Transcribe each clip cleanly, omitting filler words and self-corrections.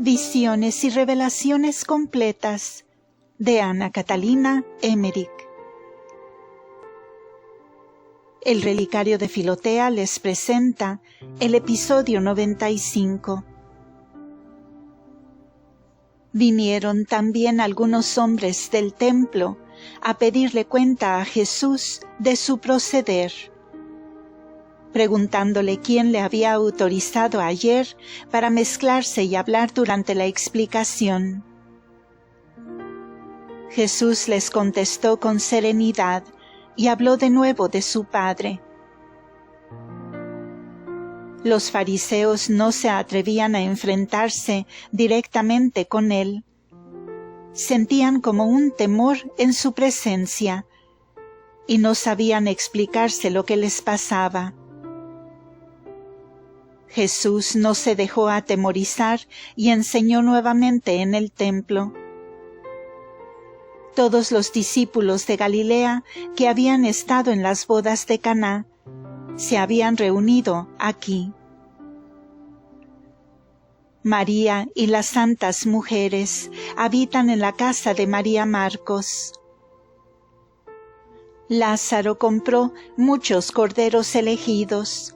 Visiones y revelaciones completas de Ana Catalina Emmerich. El Relicario de Filotea les presenta el episodio 95. Vinieron también algunos hombres del templo a pedirle cuenta a Jesús de su proceder, preguntándole quién le había autorizado ayer para mezclarse y hablar durante la explicación. Jesús les contestó con serenidad y habló de nuevo de su Padre. Los fariseos no se atrevían a enfrentarse directamente con él. Sentían como un temor en su presencia y no sabían explicarse lo que les pasaba. Jesús no se dejó atemorizar y enseñó nuevamente en el templo. Todos los discípulos de Galilea que habían estado en las bodas de Caná se habían reunido aquí. María y las santas mujeres habitan en la casa de María Marcos. Lázaro compró muchos corderos elegidos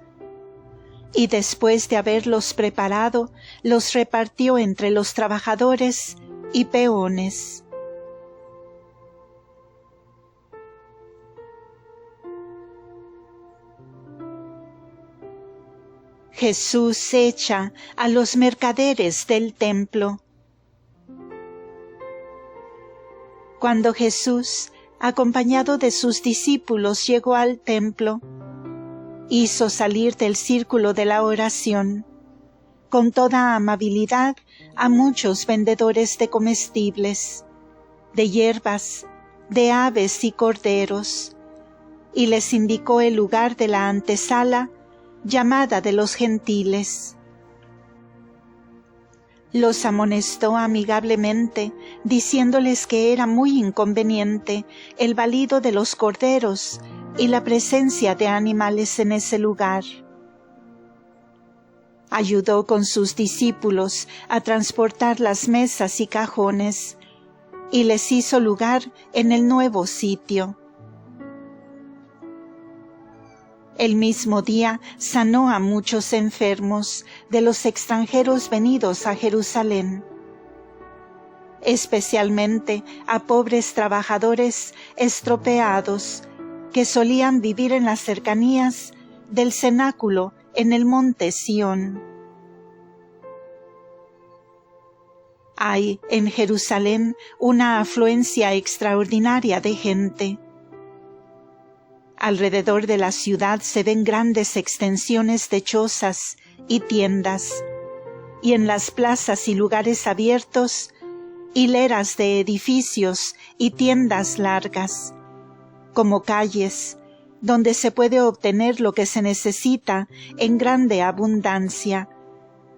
y después de haberlos preparado, los repartió entre los trabajadores y peones. Jesús echa a los mercaderes del templo. Cuando Jesús, acompañado de sus discípulos, llegó al templo, hizo salir del círculo de la oración, con toda amabilidad, a muchos vendedores de comestibles, de hierbas, de aves y corderos, y les indicó el lugar de la antesala llamada de los gentiles. Los amonestó amigablemente, diciéndoles que era muy inconveniente el balido de los corderos y la presencia de animales en ese lugar. Ayudó con sus discípulos a transportar las mesas y cajones, y les hizo lugar en el nuevo sitio. El mismo día sanó a muchos enfermos de los extranjeros venidos a Jerusalén, especialmente a pobres trabajadores estropeados que solían vivir en las cercanías del cenáculo en el monte Sión. Hay en Jerusalén una afluencia extraordinaria de gente. Alrededor de la ciudad se ven grandes extensiones de chozas y tiendas, y en las plazas y lugares abiertos, hileras de edificios y tiendas largas, como calles, donde se puede obtener lo que se necesita en grande abundancia,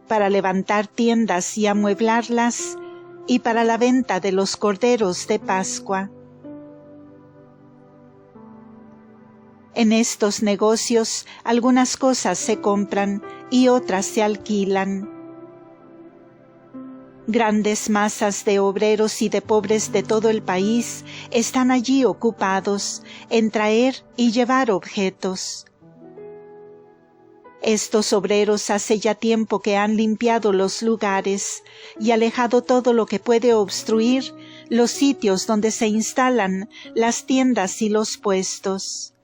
para levantar tiendas y amueblarlas, y para la venta de los corderos de Pascua. En estos negocios algunas cosas se compran y otras se alquilan. Grandes masas de obreros y de pobres de todo el país están allí ocupados en traer y llevar objetos. Estos obreros hace ya tiempo que han limpiado los lugares y alejado todo lo que puede obstruir los sitios donde se instalan las tiendas y los puestos.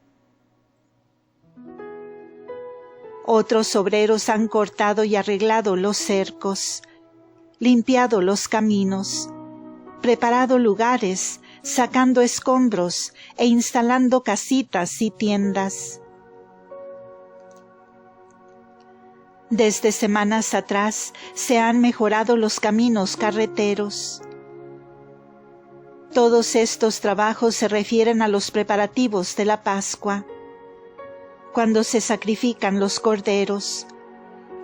Otros obreros han cortado y arreglado los cercos, limpiado los caminos, preparado lugares, sacando escombros e instalando casitas y tiendas. Desde semanas atrás se han mejorado los caminos carreteros. Todos estos trabajos se refieren a los preparativos de la Pascua, cuando se sacrifican los corderos,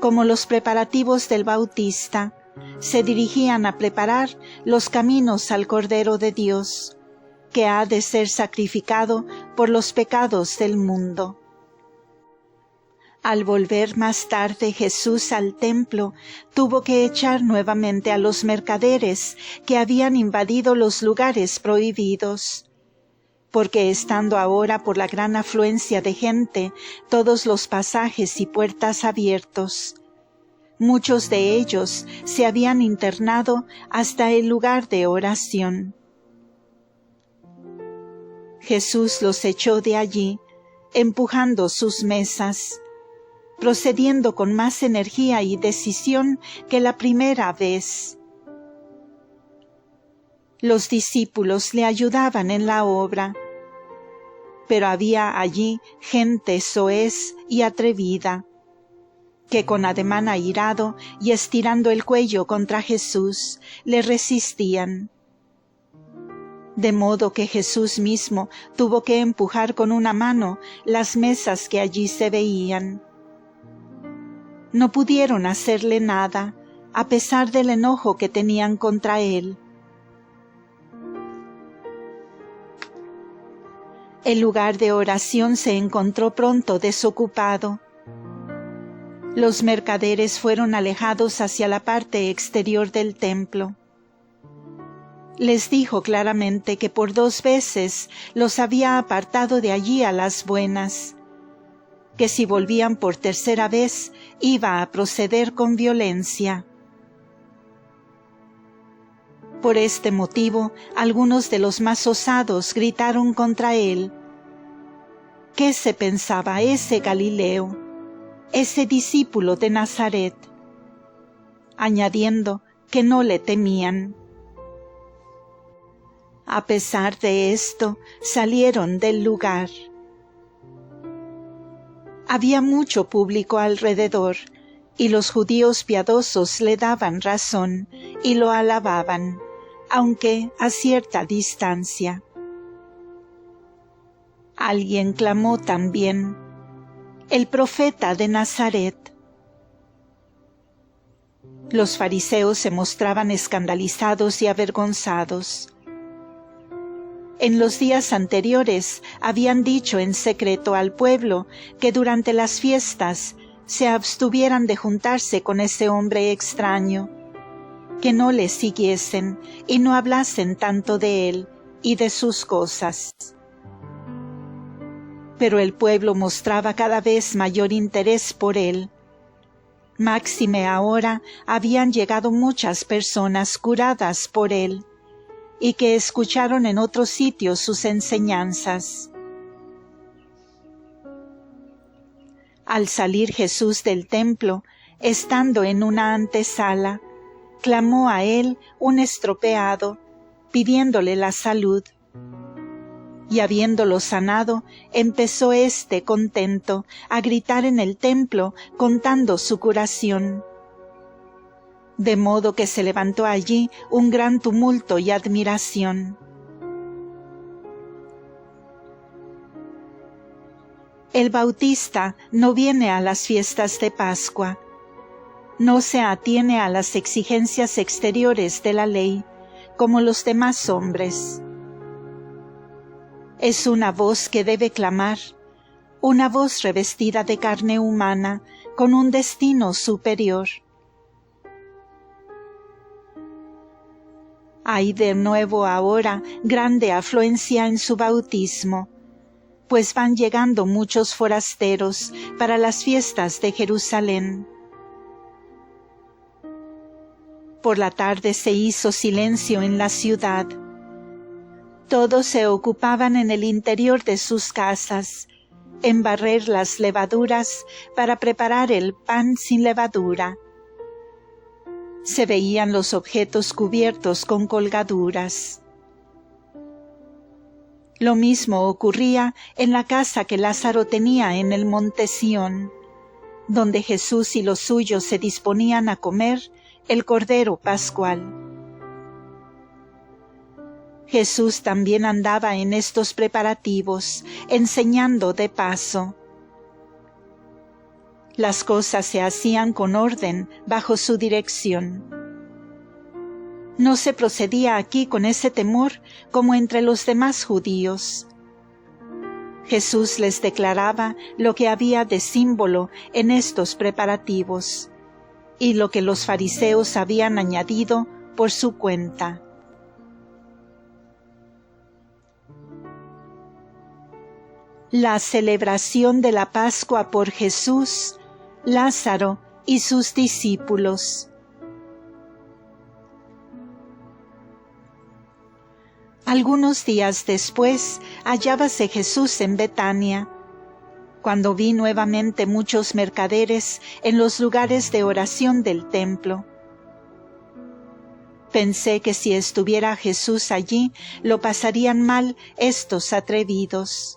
como los preparativos del Bautista, se dirigían a preparar los caminos al Cordero de Dios, que ha de ser sacrificado por los pecados del mundo. Al volver más tarde Jesús al templo, tuvo que echar nuevamente a los mercaderes que habían invadido los lugares prohibidos, porque estando ahora por la gran afluencia de gente todos los pasajes y puertas abiertos, muchos de ellos se habían internado hasta el lugar de oración. Jesús los echó de allí, empujando sus mesas, procediendo con más energía y decisión que la primera vez. Los discípulos le ayudaban en la obra, pero había allí gente soez y atrevida, que con ademán airado y estirando el cuello contra Jesús, le resistían. De modo que Jesús mismo tuvo que empujar con una mano las mesas que allí se veían. No pudieron hacerle nada, a pesar del enojo que tenían contra él. El lugar de oración se encontró pronto desocupado. Los mercaderes fueron alejados hacia la parte exterior del templo. Les dijo claramente que por 2 veces los había apartado de allí a las buenas, que si volvían por 3ª vez iba a proceder con violencia. Por este motivo, algunos de los más osados gritaron contra él. ¿Qué se pensaba ese Galileo, ese discípulo de Nazaret? Añadiendo que no le temían. A pesar de esto, salieron del lugar. Había mucho público alrededor, y los judíos piadosos le daban razón y lo alababan, aunque a cierta distancia. Alguien clamó también: «El profeta de Nazaret». Los fariseos se mostraban escandalizados y avergonzados. En los días anteriores habían dicho en secreto al pueblo que durante las fiestas se abstuvieran de juntarse con ese hombre extraño, que no le siguiesen y no hablasen tanto de él y de sus cosas. Pero el pueblo mostraba cada vez mayor interés por él. Máxime ahora habían llegado muchas personas curadas por él, y que escucharon en otros sitios sus enseñanzas. Al salir Jesús del templo, estando en una antesala, clamó a él un estropeado, pidiéndole la salud. Y habiéndolo sanado, empezó éste contento a gritar en el templo, contando su curación. De modo que se levantó allí un gran tumulto y admiración. El Bautista no viene a las fiestas de Pascua, no se atiene a las exigencias exteriores de la ley, como los demás hombres. Es una voz que debe clamar, una voz revestida de carne humana, con un destino superior. Hay de nuevo ahora grande afluencia en su bautismo, pues van llegando muchos forasteros para las fiestas de Jerusalén. Por la tarde se hizo silencio en la ciudad. Todos se ocupaban en el interior de sus casas, en barrer las levaduras para preparar el pan sin levadura. Se veían los objetos cubiertos con colgaduras. Lo mismo ocurría en la casa que Lázaro tenía en el monte Sión, donde Jesús y los suyos se disponían a comer el Cordero Pascual. Jesús también andaba en estos preparativos, enseñando de paso. Las cosas se hacían con orden bajo su dirección. No se procedía aquí con ese temor como entre los demás judíos. Jesús les declaraba lo que había de símbolo en estos preparativos y lo que los fariseos habían añadido por su cuenta. La celebración de la Pascua por Jesús, Lázaro y sus discípulos. Algunos días después, hallábase Jesús en Betania, cuando vi nuevamente muchos mercaderes en los lugares de oración del templo. Pensé que si estuviera Jesús allí, lo pasarían mal estos atrevidos.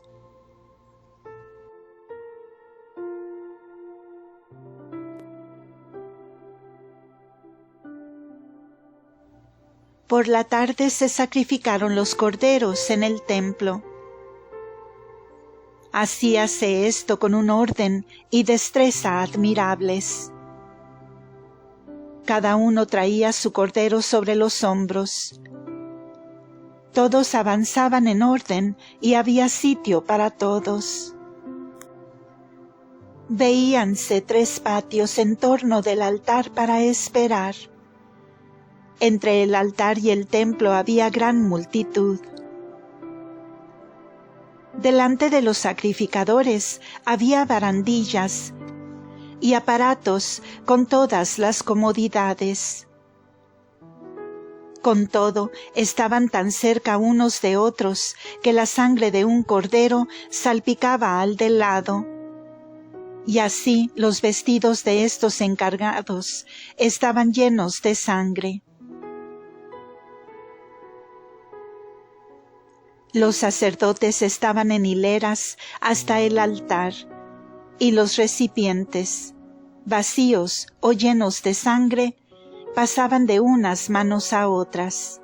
Por la tarde se sacrificaron los corderos en el templo. Hacíase esto con un orden y destreza admirables. Cada uno traía su cordero sobre los hombros. Todos avanzaban en orden y había sitio para todos. Veíanse 3 patios en torno del altar para esperar. Entre el altar y el templo había gran multitud. Delante de los sacrificadores había barandillas y aparatos con todas las comodidades. Con todo, estaban tan cerca unos de otros que la sangre de un cordero salpicaba al del lado. Y así los vestidos de estos encargados estaban llenos de sangre. Los sacerdotes estaban en hileras hasta el altar, y los recipientes, vacíos o llenos de sangre, pasaban de unas manos a otras.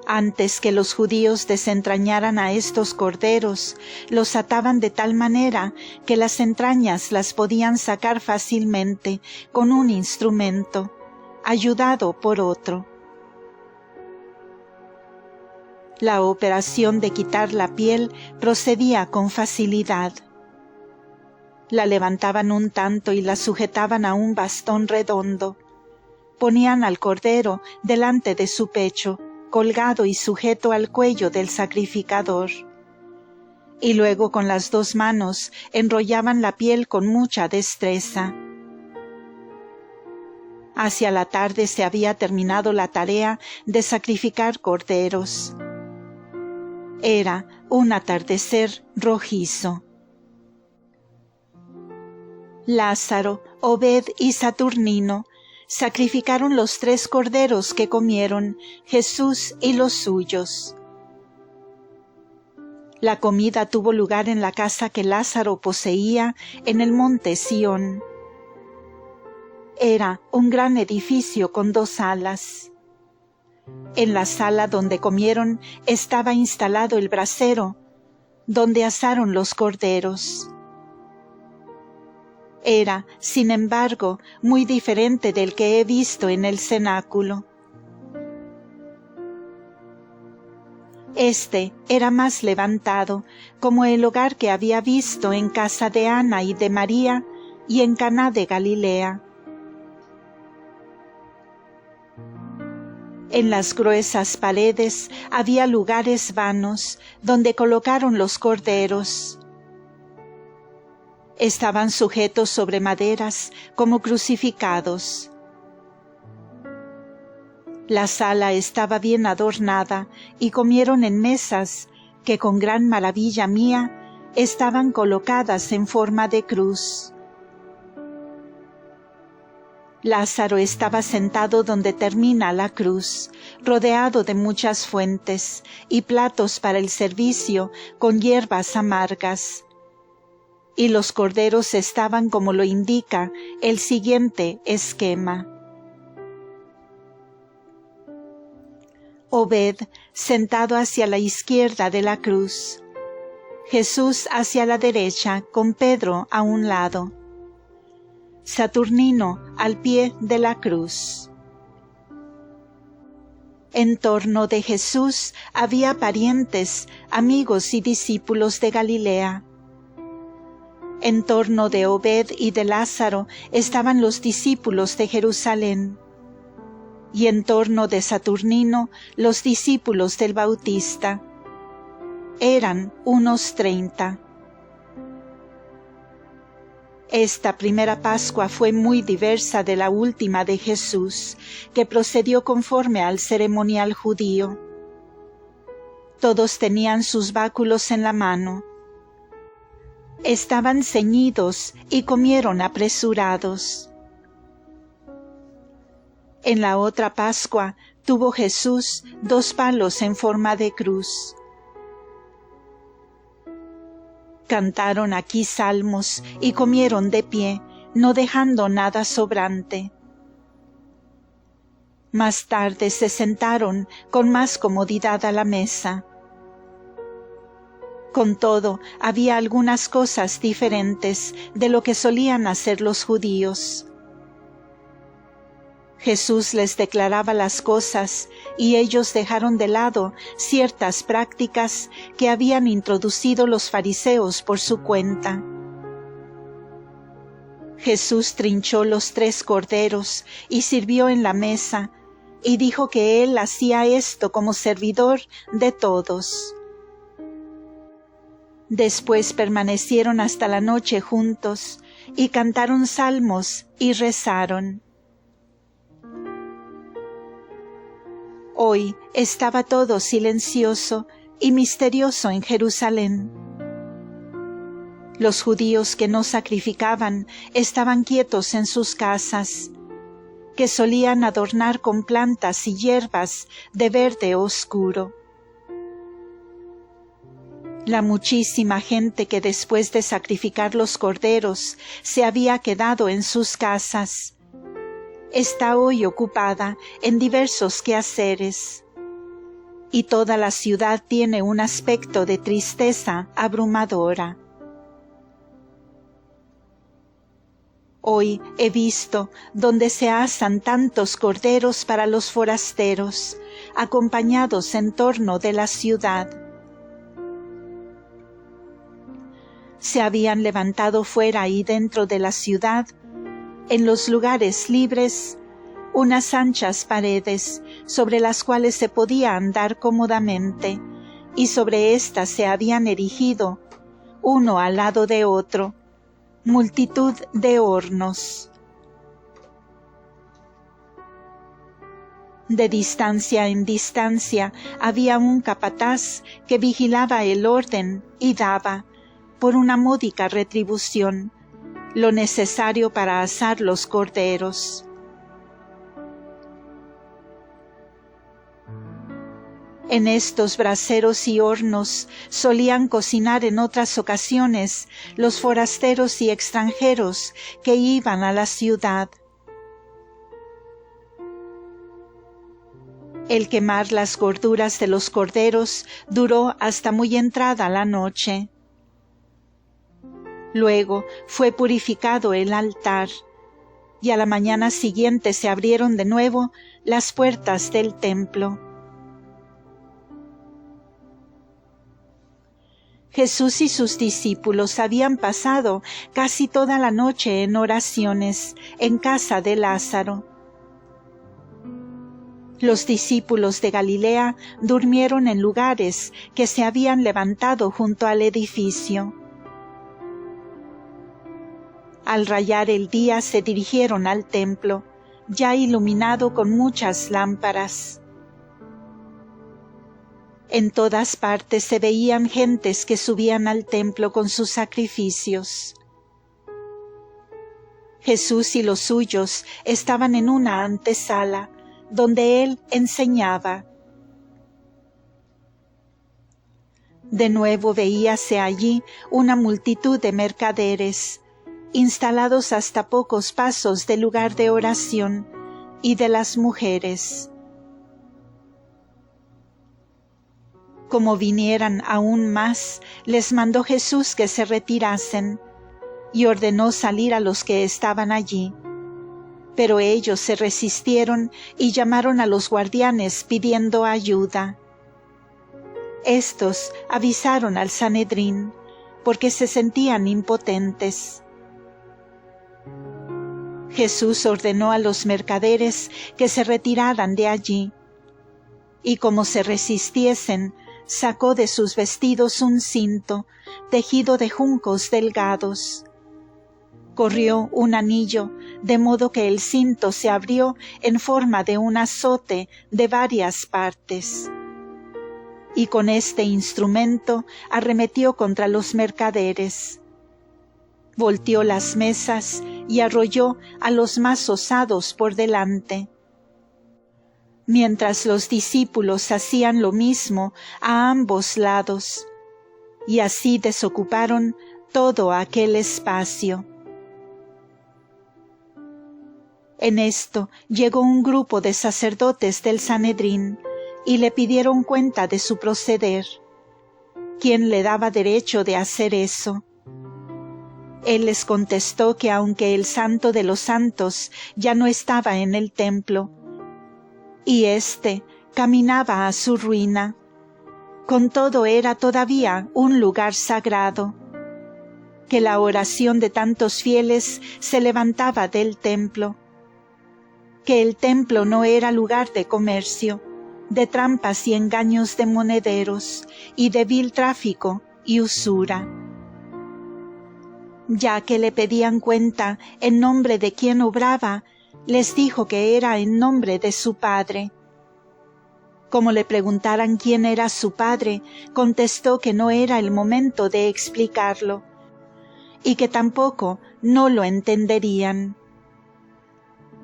Antes que los judíos desentrañaran a estos corderos, los ataban de tal manera que las entrañas las podían sacar fácilmente con un instrumento, ayudado por otro. La operación de quitar la piel procedía con facilidad. La levantaban un tanto y la sujetaban a un bastón redondo. Ponían al cordero delante de su pecho, colgado y sujeto al cuello del sacrificador. Y luego con las 2 manos enrollaban la piel con mucha destreza. Hacia la tarde se había terminado la tarea de sacrificar corderos. Era un atardecer rojizo. Lázaro, Obed y Saturnino sacrificaron los 3 corderos que comieron Jesús y los suyos. La comida tuvo lugar en la casa que Lázaro poseía en el monte Sión. Era un gran edificio con 2 salas. En la sala donde comieron estaba instalado el brasero, donde asaron los corderos. Era, sin embargo, muy diferente del que he visto en el cenáculo. Este era más levantado, como el hogar que había visto en casa de Ana y de María y en Caná de Galilea. En las gruesas paredes había lugares vanos donde colocaron los corderos. Estaban sujetos sobre maderas como crucificados. La sala estaba bien adornada y comieron en mesas que con gran maravilla mía estaban colocadas en forma de cruz. Lázaro estaba sentado donde termina la cruz, rodeado de muchas fuentes y platos para el servicio con hierbas amargas. Y los corderos estaban como lo indica el siguiente esquema. Obed sentado hacia la izquierda de la cruz, Jesús hacia la derecha con Pedro a un lado, Saturnino al pie de la cruz. En torno de Jesús había parientes, amigos y discípulos de Galilea. En torno de Obed y de Lázaro estaban los discípulos de Jerusalén. Y en torno de Saturnino los discípulos del Bautista. Eran unos 30. Esta primera Pascua fue muy diversa de la última de Jesús, que procedió conforme al ceremonial judío. Todos tenían sus báculos en la mano. Estaban ceñidos y comieron apresurados. En la otra Pascua tuvo Jesús 2 palos en forma de cruz. Cantaron aquí salmos y comieron de pie, no dejando nada sobrante. Más tarde se sentaron con más comodidad a la mesa. Con todo, había algunas cosas diferentes de lo que solían hacer los judíos. Jesús les declaraba las cosas y ellos dejaron de lado ciertas prácticas que habían introducido los fariseos por su cuenta. Jesús trinchó los 3 corderos y sirvió en la mesa y dijo que él hacía esto como servidor de todos. Después permanecieron hasta la noche juntos y cantaron salmos y rezaron. Hoy estaba todo silencioso y misterioso en Jerusalén. Los judíos que no sacrificaban estaban quietos en sus casas, que solían adornar con plantas y hierbas de verde oscuro. La muchísima gente que después de sacrificar los corderos se había quedado en sus casas, está hoy ocupada en diversos quehaceres, y toda la ciudad tiene un aspecto de tristeza abrumadora. Hoy he visto donde se asan tantos corderos para los forasteros, acompañados en torno de la ciudad. Se habían levantado fuera y dentro de la ciudad, en los lugares libres, unas anchas paredes sobre las cuales se podía andar cómodamente, y sobre éstas se habían erigido, uno al lado de otro, multitud de hornos. De distancia en distancia había un capataz que vigilaba el orden y daba, por una módica retribución, lo necesario para asar los corderos. En estos braseros y hornos solían cocinar en otras ocasiones los forasteros y extranjeros que iban a la ciudad. El quemar las gorduras de los corderos duró hasta muy entrada la noche. Luego fue purificado el altar, y a la mañana siguiente se abrieron de nuevo las puertas del templo. Jesús y sus discípulos habían pasado casi toda la noche en oraciones en casa de Lázaro. Los discípulos de Galilea durmieron en lugares que se habían levantado junto al edificio. Al rayar el día se dirigieron al templo, ya iluminado con muchas lámparas. En todas partes se veían gentes que subían al templo con sus sacrificios. Jesús y los suyos estaban en una antesala, donde él enseñaba. De nuevo veíase allí una multitud de mercaderes, instalados hasta pocos pasos del lugar de oración, y de las mujeres. Como vinieran aún más, les mandó Jesús que se retirasen, y ordenó salir a los que estaban allí, Pero ellos se resistieron y llamaron a los guardianes pidiendo ayuda. Estos avisaron al Sanedrín, porque se sentían impotentes. Jesús ordenó a los mercaderes que se retiraran de allí, y como se resistiesen, sacó de sus vestidos un cinto tejido de juncos delgados. Corrió un anillo, de modo que el cinto se abrió en forma de un azote de varias partes. Y con este instrumento arremetió contra los mercaderes. Volteó las mesas y arrolló a los más osados por delante. Mientras los discípulos hacían lo mismo a ambos lados, y así desocuparon todo aquel espacio. En esto llegó un grupo de sacerdotes del Sanedrín y le pidieron cuenta de su proceder. ¿Quién le daba derecho de hacer eso? Él les contestó que aunque el Santo de los Santos ya no estaba en el templo, y éste caminaba a su ruina, con todo era todavía un lugar sagrado, que la oración de tantos fieles se levantaba del templo, que el templo no era lugar de comercio, de trampas y engaños de monederos, y de vil tráfico y usura. Ya que le pedían cuenta en nombre de quien obraba, les dijo que era en nombre de su Padre. Como le preguntaran quién era su Padre, contestó que no era el momento de explicarlo, y que tampoco no lo entenderían.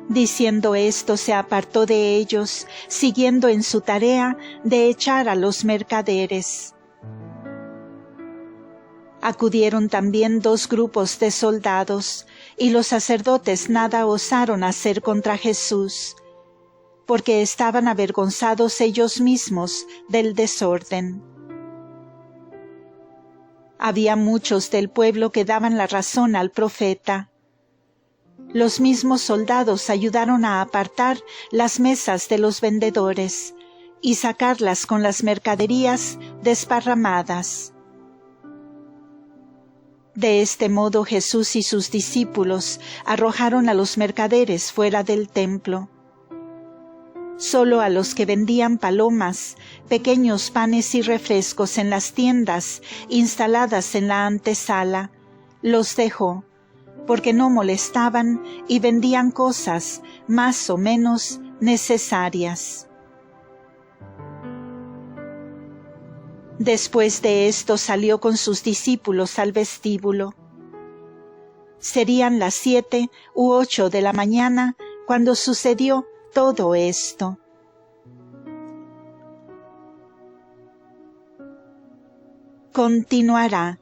Diciendo esto, se apartó de ellos, siguiendo en su tarea de echar a los mercaderes. Acudieron también 2 grupos de soldados, y los sacerdotes nada osaron hacer contra Jesús, porque estaban avergonzados ellos mismos del desorden. Había muchos del pueblo que daban la razón al profeta. Los mismos soldados ayudaron a apartar las mesas de los vendedores y sacarlas con las mercaderías desparramadas. De este modo Jesús y sus discípulos arrojaron a los mercaderes fuera del templo. Solo a los que vendían palomas, pequeños panes y refrescos en las tiendas instaladas en la antesala, los dejó, porque no molestaban y vendían cosas más o menos necesarias. Después de esto salió con sus discípulos al vestíbulo. Serían las 7 u 8 de la mañana cuando sucedió todo esto. Continuará.